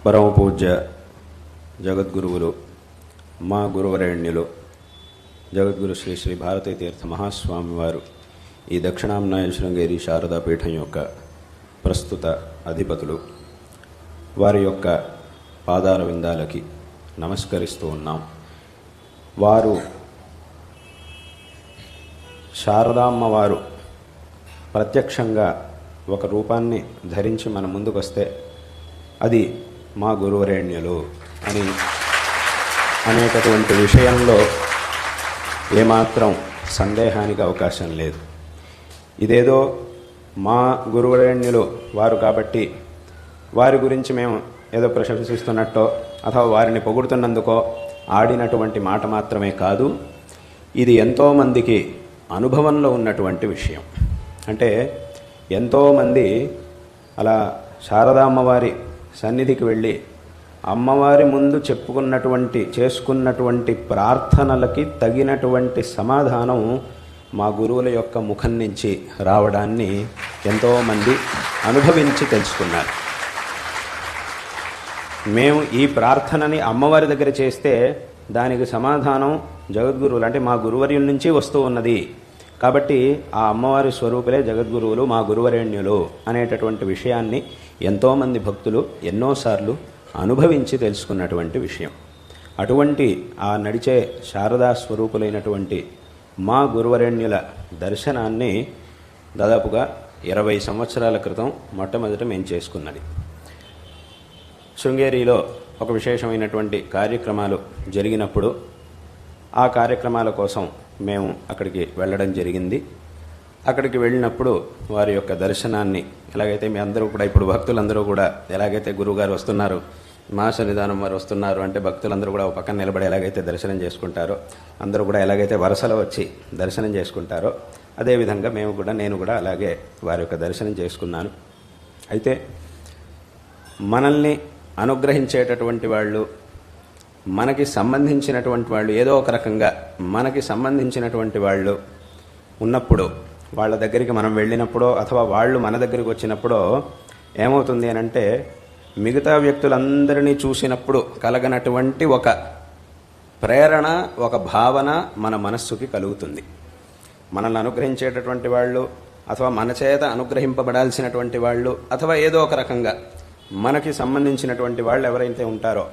పరమ పూజ్య జగద్గురువులు మా గురువరేణ్యులు జగద్గురు శ్రీ శ్రీ భారతీ తీర్థ మహాస్వామి వారు ఈ దక్షిణాంనాయ శృంగేరి శారదాపీఠం యొక్క ప్రస్తుత అధిపతులు, వారి యొక్క పాదార విందాలకి నమస్కరిస్తూ ఉన్నాం. వారు శారదామ్మవారు ప్రత్యక్షంగా ఒక రూపాన్ని ధరించి మన ముందుకు వస్తే అది మా గురువరేణ్యులు అనేటటువంటి విషయంలో ఏమాత్రం సందేహానికి అవకాశం లేదు. ఇదేదో మా గురువరేణ్యులు వారు కాబట్టి వారి గురించి మేము ఏదో ప్రశంసిస్తున్నట్టో అథవా వారిని పొగుడుతున్నందుకో ఆడినటువంటి మాట మాత్రమే కాదు, ఇది ఎంతోమందికి అనుభవంలో ఉన్నటువంటి విషయం. అంటే ఎంతోమంది అలా శారదామ్మవారి సన్నిధికి వెళ్ళి అమ్మవారి ముందు చేసుకున్నటువంటి ప్రార్థనలకి తగినటువంటి సమాధానం మా గురువుల యొక్క ముఖం నుంచి రావడాన్ని ఎంతోమంది అనుభవించి తెలుసుకున్నారు. మేము ఈ ప్రార్థనని అమ్మవారి దగ్గర చేస్తే దానికి సమాధానం జగద్గురువులు అంటే మా గురువర్యుల నుంచి వస్తూ ఉన్నది కాబట్టి ఆ అమ్మవారి స్వరూపులే జగద్గురువులు, మా గురువరేణ్యులు అనేటటువంటి విషయాన్ని ఎంతోమంది భక్తులు ఎన్నోసార్లు అనుభవించి తెలుసుకున్నటువంటి విషయం. అటువంటి ఆ నడిచే శారదా స్వరూపులైనటువంటి మా గురువరేణ్యుల దర్శనాన్ని దాదాపుగా 20 సంవత్సరాల క్రితం మొట్టమొదట మేము చేసుకున్నది. శృంగేరిలో ఒక విశేషమైనటువంటి కార్యక్రమాలు జరిగినప్పుడు ఆ కార్యక్రమాల కోసం మేము అక్కడికి వెళ్ళడం జరిగింది. అక్కడికి వెళ్ళినప్పుడు వారి యొక్క దర్శనాన్ని ఎలాగైతే మీ అందరూ కూడా ఇప్పుడు భక్తులందరూ కూడా ఎలాగైతే గురువుగారు వస్తున్నారు, మా సన్నిధానం వారు వస్తున్నారు అంటే భక్తులందరూ కూడా ఒక పక్కన నిలబడి ఎలాగైతే దర్శనం చేసుకుంటారో, అందరూ కూడా ఎలాగైతే వరుసలో వచ్చి దర్శనం చేసుకుంటారో అదేవిధంగా నేను కూడా అలాగే వారి యొక్క దర్శనం చేసుకున్నాను. అయితే మనల్ని అనుగ్రహించేటటువంటి వాళ్ళు, మనకి సంబంధించినటువంటి వాళ్ళు, ఏదో ఒక రకంగా మనకి సంబంధించినటువంటి వాళ్ళు ఉన్నప్పుడు వాళ్ళ దగ్గరికి మనం వెళ్ళినప్పుడో అథవా వాళ్ళు మన దగ్గరికి వచ్చినప్పుడో ఏమవుతుంది అని అంటే మిగతా వ్యక్తులందరినీ చూసినప్పుడు కలగనటువంటి ఒక ప్రేరణ, ఒక భావన మన మనస్సుకి కలుగుతుంది. మనల్ని అనుగ్రహించేటటువంటి వాళ్ళు అథవా మన చేత అనుగ్రహింపబడాల్సినటువంటి వాళ్ళు అథవా ఏదో ఒక రకంగా మనకి సంబంధించినటువంటి వాళ్ళు ఎవరైతే ఉంటారో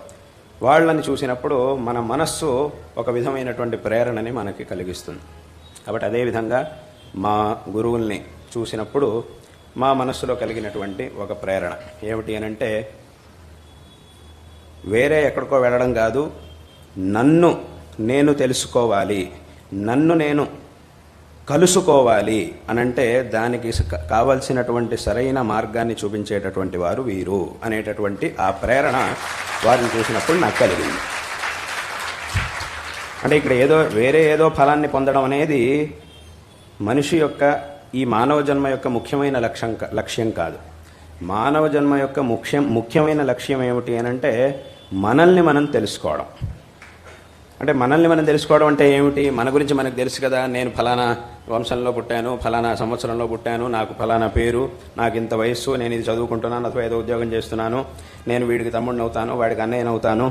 వాళ్ళని చూసినప్పుడు మన మనస్సు ఒక విధమైనటువంటి ప్రేరణని మనకి కలిగిస్తుంది. కాబట్టి అదేవిధంగా మా గురువుల్ని చూసినప్పుడు మా మనస్సులో కలిగినటువంటి ఒక ప్రేరణ ఏమిటి అని అంటే వేరే ఎక్కడికో వెళ్ళడం కాదు, నన్ను నేను తెలుసుకోవాలి, నన్ను నేను కలుసుకోవాలి అనంటే దానికి కావలసినటువంటి సరైన మార్గాన్ని చూపించేటటువంటి వారు వీరు అనేటటువంటి ఆ ప్రేరణ వారిని చూసినప్పుడు నాకు కలిగింది. అంటే ఇక్కడ వేరే ఏదో ఫలాన్ని పొందడం అనేది మనిషి యొక్క ఈ మానవ జన్మ యొక్క ముఖ్యమైన లక్ష్యం కాదు. మానవ జన్మ యొక్క ముఖ్యమైన లక్ష్యం ఏమిటి అని అంటే మనల్ని మనం తెలుసుకోవడం. అంటే మనల్ని మనం తెలుసుకోవడం అంటే ఏమిటి? మన గురించి మనకు తెలుసు కదా, నేను ఫలానా వంశంలో పుట్టాను, ఫలానా సంవత్సరంలో పుట్టాను, నాకు ఫలానా పేరు, నాకు ఇంత వయస్సు, నేను ఇది చదువుకుంటున్నాను అథవా ఏదో ఉద్యోగం చేస్తున్నాను, నేను వీడికి తమ్ముడిని అవుతాను, వాడికి అన్నయ్యని అవుతాను,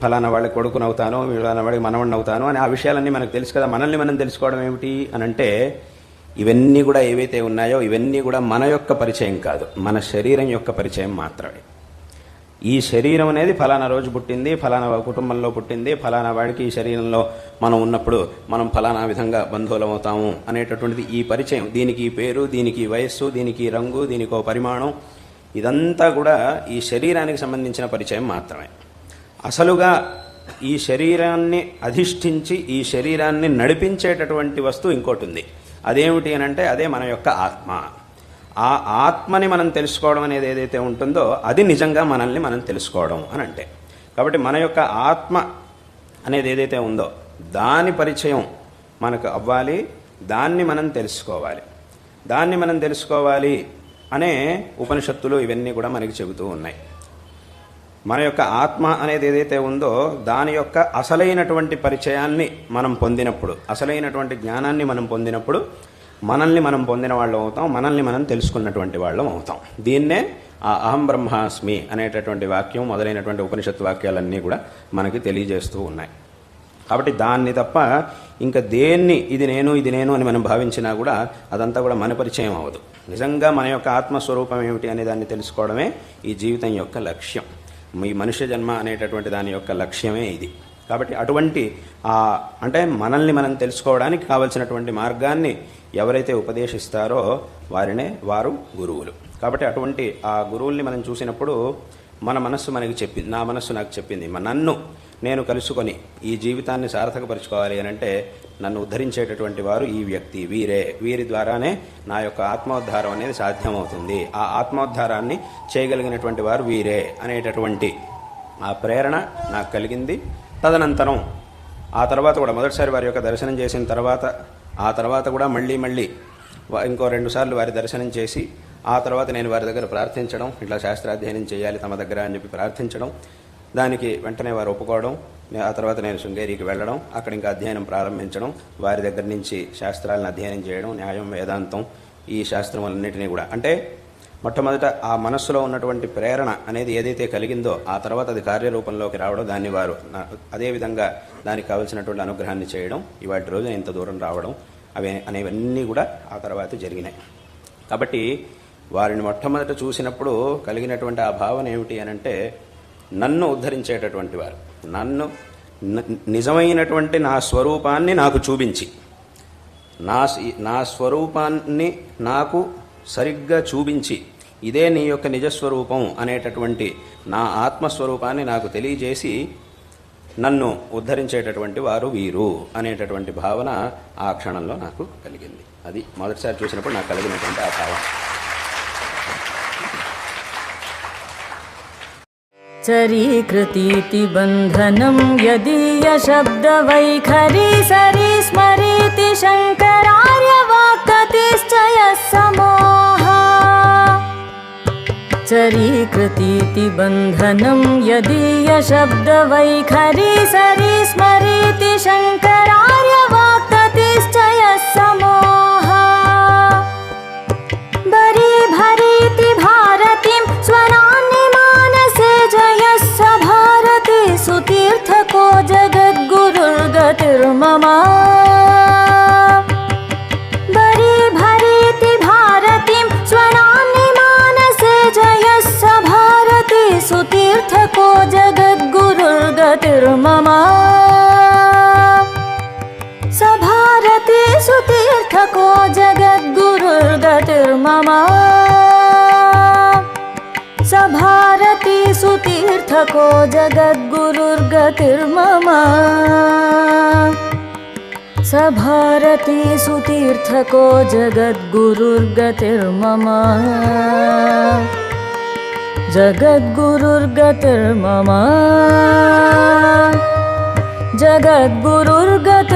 ఫలానా వాళ్ళకి కొడుకుని అవుతాను, ఫలానా వాడికి మనవడిని అవుతాను అని ఆ విషయాలన్నీ మనకు తెలుసు కదా. మనల్ని మనం తెలుసుకోవడం ఏమిటి అని అంటే ఇవన్నీ కూడా ఏవైతే ఉన్నాయో ఇవన్నీ కూడా మన యొక్క పరిచయం కాదు, మన శరీరం యొక్క పరిచయం మాత్రమే. ఈ శరీరం అనేది ఫలానా రోజు పుట్టింది, ఫలానా కుటుంబంలో పుట్టింది, ఫలానా వాడికి ఈ శరీరంలో మనం ఉన్నప్పుడు మనం ఫలానా విధంగా బంధువులం అవుతాము అనేటటువంటిది ఈ పరిచయం. దీనికి ఈ పేరు, దీనికి వయస్సు, దీనికి రంగు, దీనికి ఓ పరిమాణం, ఇదంతా కూడా ఈ శరీరానికి సంబంధించిన పరిచయం మాత్రమే. అసలుగా ఈ శరీరాన్ని అధిష్ఠించి ఈ శరీరాన్ని నడిపించేటటువంటి వస్తువు ఇంకోటి ఉంది. అదేమిటి అని అంటే అదే మన యొక్క ఆత్మ. ఆ ఆత్మని మనం తెలుసుకోవడం అనేది ఏదైతే ఉంటుందో అది నిజంగా మనల్ని మనం తెలుసుకోవడం అని అంటే. కాబట్టి మన యొక్క ఆత్మ అనేది ఏదైతే ఉందో దాని పరిచయం మనకు అవ్వాలి, దాన్ని మనం తెలుసుకోవాలి. దాన్ని మనం తెలుసుకోవాలి అనే ఉపనిషత్తులు ఇవన్నీ కూడా మనకి చెబుతూ ఉన్నాయి. మన యొక్క ఆత్మ అనేది ఏదైతే ఉందో దాని యొక్క అసలైనటువంటి పరిచయాన్ని మనం పొందినప్పుడు, అసలైనటువంటి జ్ఞానాన్ని మనం పొందినప్పుడు మనల్ని మనం పొందిన వాళ్ళం అవుతాం, మనల్ని మనం తెలుసుకున్నటువంటి వాళ్ళం అవుతాం. దీన్నే ఆ అహం బ్రహ్మాస్మి అనేటటువంటి వాక్యం మొదలైనటువంటి ఉపనిషత్తు వాక్యాలన్నీ కూడా మనకి తెలియజేస్తూ ఉన్నాయి. కాబట్టి దాన్ని తప్ప ఇంకా దేన్ని ఇది నేను అని మనం భావించినా కూడా అదంతా కూడా మన పరిచయం అవ్వదు. నిజంగా మన యొక్క ఆత్మస్వరూపం ఏమిటి అనే దాన్ని తెలుసుకోవడమే ఈ జీవితం యొక్క లక్ష్యం. ఈ మనుష్య జన్మ అనేటటువంటి దాని యొక్క లక్ష్యమే ఇది. కాబట్టి అటువంటి అంటే మనల్ని మనం తెలుసుకోవడానికి కావలసినటువంటి మార్గాన్ని ఎవరైతే ఉపదేశిస్తారో వారు గురువులు. కాబట్టి అటువంటి ఆ గురువుల్ని మనం చూసినప్పుడు మన మనస్సు మనకి చెప్పింది, నా మనస్సు నాకు చెప్పింది, నన్ను నేను కలుసుకొని ఈ జీవితాన్ని సార్థకపరుచుకోవాలి అని అంటే నన్ను ఉద్ధరించేటటువంటి వారు ఈ వ్యక్తి, వీరి ద్వారానే నా యొక్క ఆత్మోద్ధారం అనేది సాధ్యమవుతుంది, ఆ ఆత్మోద్ధారాన్ని చేయగలిగినటువంటి వారు వీరే అనేటటువంటి ఆ ప్రేరణ నాకు కలిగింది. తదనంతరం ఆ తర్వాత కూడా మొదటిసారి వారి యొక్క దర్శనం చేసిన తర్వాత ఆ తర్వాత కూడా మళ్ళీ ఇంకో 2 సార్లు వారి దర్శనం చేసి ఆ తర్వాత నేను వారి దగ్గర ప్రార్థించడం, ఇట్లా శాస్త్రాధ్యయనం చేయాలి తమ దగ్గర అని చెప్పి ప్రార్థించడం, దానికి వెంటనే వారు ఒప్పుకోవడం, ఆ తర్వాత నేను శృంగేరికి వెళ్ళడం, అక్కడ ఇంకా అధ్యయనం ప్రారంభించడం, వారి దగ్గర నుంచి శాస్త్రాలను అధ్యయనం చేయడం, న్యాయం, వేదాంతం, ఈ శాస్త్రములన్నింటినీ కూడా. అంటే మొట్టమొదట ఆ మనస్సులో ఉన్నటువంటి ప్రేరణ అనేది ఏదైతే కలిగిందో ఆ తర్వాత అది కార్యరూపంలోకి రావడం, దాన్ని వారు అదేవిధంగా దానికి కావలసినటువంటి అనుగ్రహాన్ని చేయడం, ఇవాటి రోజున ఇంత దూరం రావడం, అనేవన్నీ కూడా ఆ తర్వాత జరిగినాయి. కాబట్టి వారిని మొట్టమొదట చూసినప్పుడు కలిగినటువంటి ఆ భావన ఏమిటి అని అంటే నన్ను ఉద్ధరించేటటువంటి వారు, నిజమైనటువంటి నా స్వరూపాన్ని నాకు చూపించి, నా స్వరూపాన్ని నాకు సరిగ్గా చూపించి, ఇదే నీ యొక్క నిజస్వరూపం అనేటటువంటి నా ఆత్మస్వరూపాన్ని నాకు తెలియజేసి నన్ను ఉద్ధరించేటటువంటి వారు వీరు అనేటటువంటి భావన ఆ క్షణంలో నాకు కలిగింది. అది మొదటిసారి చూసినప్పుడు నాకు కలిగినటువంటి ఆ భావన. చరీకృతీతి బంధనం యదీయ శబ్ద వైఖరి సరి స్మరీతి శంకరార్య వాక్తిశ్చయ సమోహ. చరీకృతీతి బంధనం యదీయ శబ్ద వైఖరి సరి స్మరీతి శంకరార్య వాక్తిశ్చయ సమోహ. బరీ భరీతి భారతిం స్వనాన్ని మానసే జయస్స భారతి సుతీర్థకో జగద్గురుర్గతిర్మమ. బరీ భరీతి భారతిం స్వనాన్ని మానసే జయస్స భారతి సుతీర్థకో జగద్గురుర్గతిర్మమ. స భారతి సుతీర్థకో జగద్గురుర్గతిర్మమ. స భారతి సుతీర్థకో జగద్గురుర్గతిర్మమ. స భారతి సుతీర్థకో జగద్గురుర్గతిర్మమ. జగద్గురుర్గతిర్మమ. జగద్గురుర్గతిర్మమ.